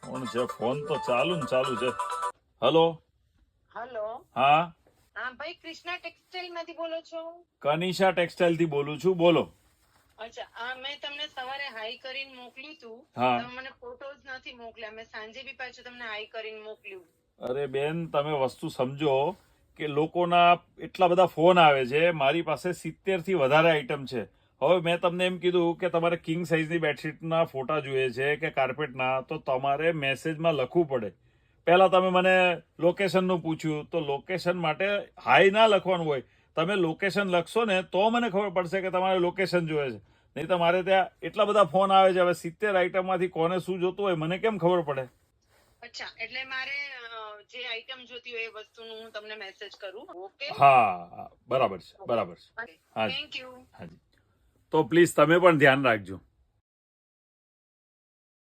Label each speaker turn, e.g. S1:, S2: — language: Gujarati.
S1: કોણ છે? ફોન તો ચાલુ ને ચાલુ છે. હલો.
S2: હલો.
S1: હા
S2: હા ભાઈ, કૃષ્ણા ટેક્સટાઇલ માંથી બોલો છો?
S1: કનિષા ટેક્સટાઇલ થી બોલું છું, બોલો.
S2: અચ્છા, મેં તમને સવારે હાઈ કરીને મોકલ્યું હતું.
S1: હા.
S2: તમે મને ફોટોઝ નથી મોકલ્યા. મેં સાંજે બી પાછું તમને હાઈ કરીને મોકલ્યું.
S1: અરે બેન, તમે વસ્તુ સમજો કે લોકોના એટલા બધા ફોન આવે છે. મારી પાસે 70 થી વધારે આઈટમ છે. હવે મેં તમને એમ કીધું કે તમારે કિંગ સાઇઝની બેડશીટના ફોટા જોઈએ છે કે કાર્પેટના, તો તમારે મેસેજમાં લખવું પડે. પહેલા તમે મને લોકેશનનું પૂછ્યું, તો લોકેશન માટે હાઈ ના લખવાનું હોય. તમે લોકેશન લખશો ને તો મને ખબર પડશે કે તમારે લોકેશન જોઈએ છે. નહીં તો મારે ત્યાં એટલા બધા ફોન આવે છે. હવે 70 આઈટમમાંથી કોને શું જોતું હોય મને કેમ ખબર પડે?
S2: અચ્છા, એટલે મારે જે આઈટમ જોતી હોય એ વસ્તુનું હું તમને મેસેજ કરું. ઓકે.
S1: હા, બરાબર છે, બરાબર છે. હાજી
S2: થેન્ક યુ.
S1: હાજી. તો પ્લીઝ તમે પણ ધ્યાન રાખજો.